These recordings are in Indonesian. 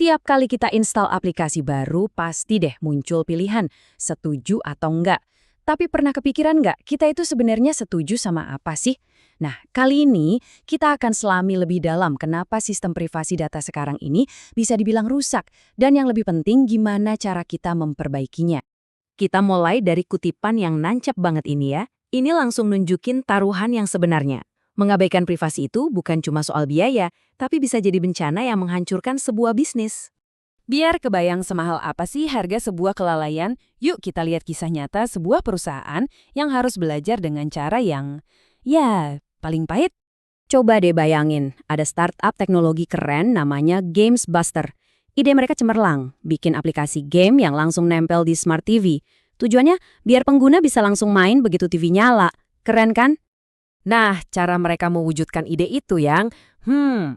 Setiap kali kita install aplikasi baru, pasti deh muncul pilihan setuju atau enggak. Tapi pernah kepikiran nggak, kita itu sebenarnya setuju sama apa sih? Nah, kali ini kita akan selami lebih dalam kenapa sistem privasi data sekarang ini bisa dibilang rusak, dan yang lebih penting gimana cara kita memperbaikinya. Kita mulai dari kutipan yang nancep banget ini ya. Ini langsung nunjukin taruhan yang sebenarnya. Mengabaikan privasi itu bukan cuma soal biaya, tapi bisa jadi bencana yang menghancurkan sebuah bisnis. Biar kebayang semahal apa sih harga sebuah kelalaian, yuk kita lihat kisah nyata sebuah perusahaan yang harus belajar dengan cara yang, ya, paling pahit. Coba deh bayangin, ada startup teknologi keren namanya GamesBuster. Ide mereka cemerlang, bikin aplikasi game yang langsung nempel di Smart TV. Tujuannya biar pengguna bisa langsung main begitu TV nyala. Keren kan? Nah, cara mereka mewujudkan ide itu yang,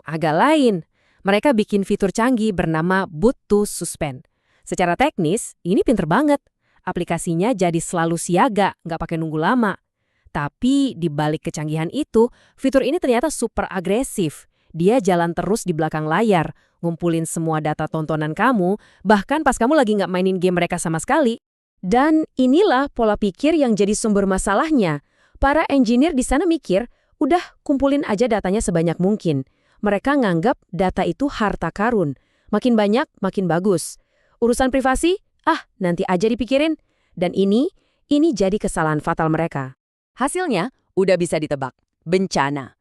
agak lain. Mereka bikin fitur canggih bernama Boot to Suspend. Secara teknis, ini pinter banget. Aplikasinya jadi selalu siaga, nggak pakai nunggu lama. Tapi di balik kecanggihan itu, fitur ini ternyata super agresif. Dia jalan terus di belakang layar, ngumpulin semua data tontonan kamu, bahkan pas kamu lagi nggak mainin game mereka sama sekali. Dan inilah pola pikir yang jadi sumber masalahnya. Para engineer di sana mikir, udah kumpulin aja datanya sebanyak mungkin. Mereka nganggap data itu harta karun. Makin banyak, makin bagus. Urusan privasi, nanti aja dipikirin. Dan ini jadi kesalahan fatal mereka. Hasilnya, udah bisa ditebak. Bencana.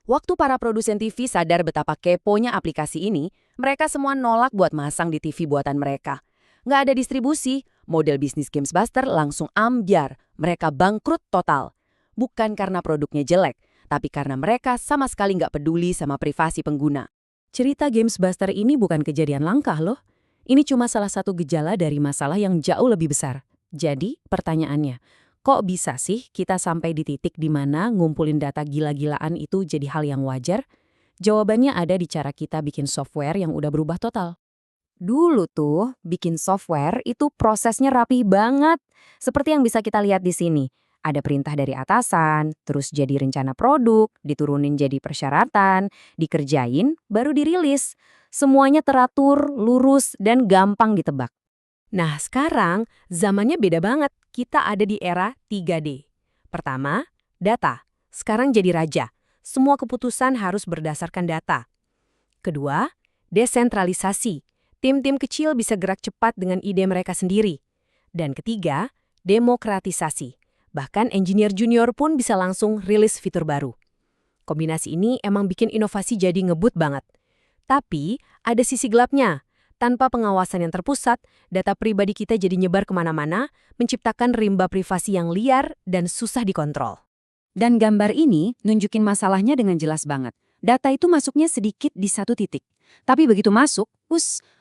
Waktu para produsen TV sadar betapa keponya aplikasi ini, mereka semua nolak buat masang di TV buatan mereka. Nggak ada distribusi, model bisnis GamesBuster langsung ambyar. Mereka bangkrut total. Bukan karena produknya jelek, tapi karena mereka sama sekali nggak peduli sama privasi pengguna. Cerita GamesBuster ini bukan kejadian langka loh. Ini cuma salah satu gejala dari masalah yang jauh lebih besar. Jadi, pertanyaannya, kok bisa sih kita sampai di titik di mana ngumpulin data gila-gilaan itu jadi hal yang wajar? Jawabannya ada di cara kita bikin software yang udah berubah total. Dulu tuh, bikin software itu prosesnya rapi banget. Seperti yang bisa kita lihat di sini. Ada perintah dari atasan, terus jadi rencana produk, diturunin jadi persyaratan, dikerjain, baru dirilis. Semuanya teratur, lurus, dan gampang ditebak. Nah sekarang, zamannya beda banget. Kita ada di era 3D. Pertama, data. Sekarang jadi raja. Semua keputusan harus berdasarkan data. Kedua, desentralisasi. Tim-tim kecil bisa gerak cepat dengan ide mereka sendiri. Dan ketiga, demokratisasi. Bahkan engineer junior pun bisa langsung rilis fitur baru. Kombinasi ini emang bikin inovasi jadi ngebut banget. Tapi ada sisi gelapnya. Tanpa pengawasan yang terpusat, data pribadi kita jadi nyebar kemana-mana, menciptakan rimba privasi yang liar dan susah dikontrol. Dan gambar ini nunjukin masalahnya dengan jelas banget. Data itu masuknya sedikit di satu titik. Tapi begitu masuk,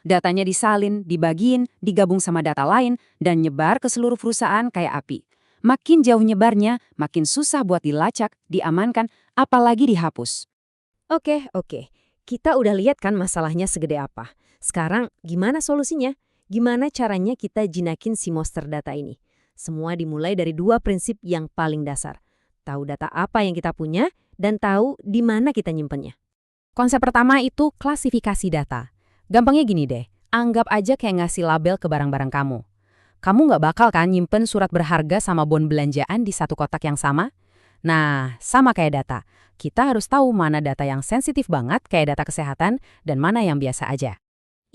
datanya disalin, dibagiin, digabung sama data lain, dan nyebar ke seluruh perusahaan kayak api. Makin jauh nyebarnya, makin susah buat dilacak, diamankan, apalagi dihapus. Oke. Kita udah lihat kan masalahnya segede apa. Sekarang gimana solusinya? Gimana caranya kita jinakin si monster data ini? Semua dimulai dari dua prinsip yang paling dasar. Tahu data apa yang kita punya, dan tahu di mana kita nyimpennya. Konsep pertama itu klasifikasi data. Gampangnya gini deh, anggap aja kayak ngasih label ke barang-barang kamu. Kamu nggak bakal kan nyimpen surat berharga sama bon belanjaan di satu kotak yang sama? Nah, sama kayak data. Kita harus tahu mana data yang sensitif banget kayak data kesehatan dan mana yang biasa aja.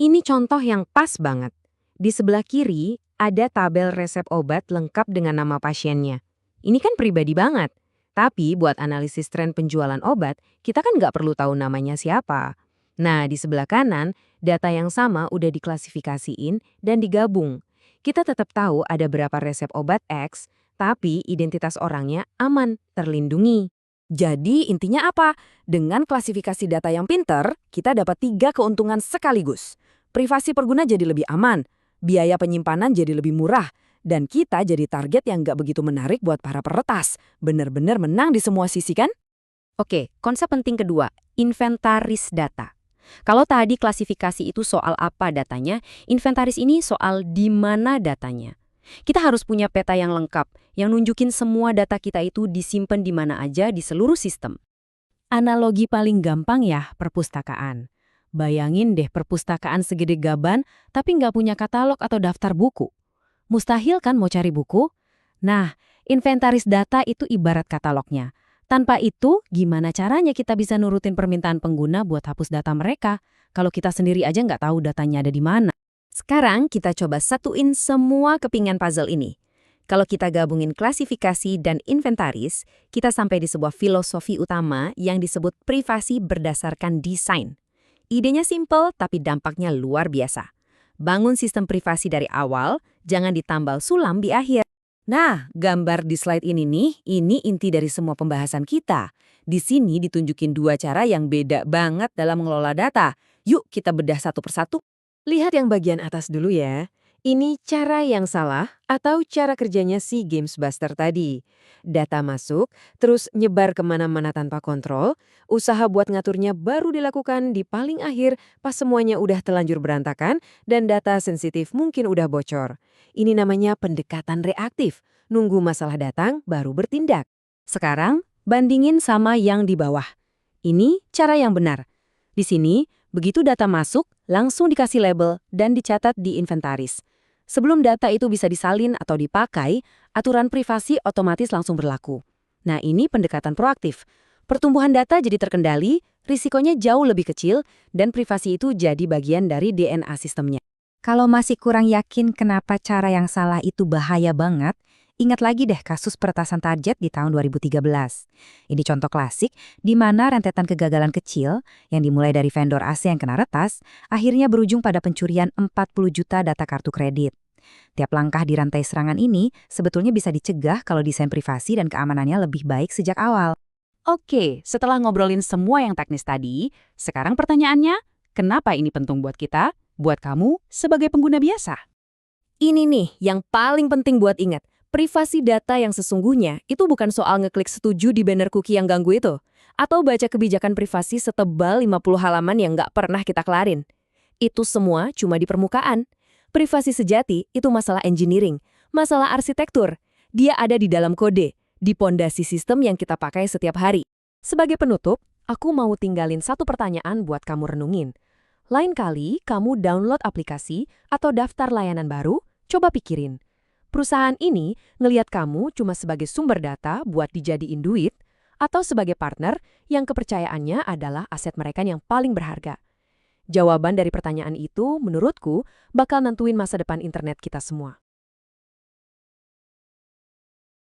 Ini contoh yang pas banget. Di sebelah kiri ada tabel resep obat lengkap dengan nama pasiennya. Ini kan pribadi banget. Tapi buat analisis tren penjualan obat, kita kan nggak perlu tahu namanya siapa. Nah, di sebelah kanan, data yang sama udah diklasifikasiin dan digabung. Kita tetap tahu ada berapa resep obat X, tapi identitas orangnya aman, terlindungi. Jadi intinya apa? Dengan klasifikasi data yang pinter, kita dapat 3 keuntungan sekaligus. Privasi pengguna jadi lebih aman, biaya penyimpanan jadi lebih murah, dan kita jadi target yang nggak begitu menarik buat para peretas. Bener-bener menang di semua sisi kan? Oke, konsep penting kedua, inventaris data. Kalau tadi klasifikasi itu soal apa datanya, inventaris ini soal di mana datanya. Kita harus punya peta yang lengkap, yang nunjukin semua data kita itu disimpan di mana aja di seluruh sistem. Analogi paling gampang ya, perpustakaan. Bayangin deh perpustakaan segede gaban, tapi nggak punya katalog atau daftar buku. Mustahil kan mau cari buku? Nah, inventaris data itu ibarat katalognya. Tanpa itu, gimana caranya kita bisa nurutin permintaan pengguna buat hapus data mereka, kalau kita sendiri aja nggak tahu datanya ada di mana? Sekarang kita coba satuin semua kepingan puzzle ini. Kalau kita gabungin klasifikasi dan inventaris, kita sampai di sebuah filosofi utama yang disebut privasi berdasarkan desain. Idenya simple, tapi dampaknya luar biasa. Bangun sistem privasi dari awal, jangan ditambal sulam di akhir. Nah, gambar di slide ini nih, ini inti dari semua pembahasan kita. Di sini ditunjukin dua cara yang beda banget dalam mengelola data. Yuk kita bedah satu persatu. Lihat yang bagian atas dulu ya. Ini cara yang salah atau cara kerjanya si Gamesbuster tadi. Data masuk, terus nyebar kemana-mana tanpa kontrol, usaha buat ngaturnya baru dilakukan di paling akhir pas semuanya udah telanjur berantakan dan data sensitif mungkin udah bocor. Ini namanya pendekatan reaktif, nunggu masalah datang baru bertindak. Sekarang, bandingin sama yang di bawah. Ini cara yang benar. Di sini, begitu data masuk, langsung dikasih label dan dicatat di inventaris. Sebelum data itu bisa disalin atau dipakai, aturan privasi otomatis langsung berlaku. Nah, ini pendekatan proaktif. Pertumbuhan data jadi terkendali, risikonya jauh lebih kecil, dan privasi itu jadi bagian dari DNA sistemnya. Kalau masih kurang yakin kenapa cara yang salah itu bahaya banget, ingat lagi deh kasus peretasan target di tahun 2013. Ini contoh klasik di mana rentetan kegagalan kecil yang dimulai dari vendor AC yang kena retas, akhirnya berujung pada pencurian 40 juta data kartu kredit. Tiap langkah di rantai serangan ini sebetulnya bisa dicegah kalau desain privasi dan keamanannya lebih baik sejak awal. Oke, setelah ngobrolin semua yang teknis tadi, sekarang pertanyaannya, kenapa ini penting buat kita, buat kamu sebagai pengguna biasa? Ini nih yang paling penting buat ingat. Privasi data yang sesungguhnya itu bukan soal ngeklik setuju di banner cookie yang ganggu itu, atau baca kebijakan privasi setebal 50 halaman yang nggak pernah kita kelarin. Itu semua cuma di permukaan. Privasi sejati itu masalah engineering, masalah arsitektur. Dia ada di dalam kode, di pondasi sistem yang kita pakai setiap hari. Sebagai penutup, aku mau tinggalin satu pertanyaan buat kamu renungin. Lain kali kamu download aplikasi atau daftar layanan baru, coba pikirin. Perusahaan ini ngelihat kamu cuma sebagai sumber data buat dijadiin duit, atau sebagai partner yang kepercayaannya adalah aset mereka yang paling berharga. Jawaban dari pertanyaan itu, menurutku, bakal nentuin masa depan internet kita semua.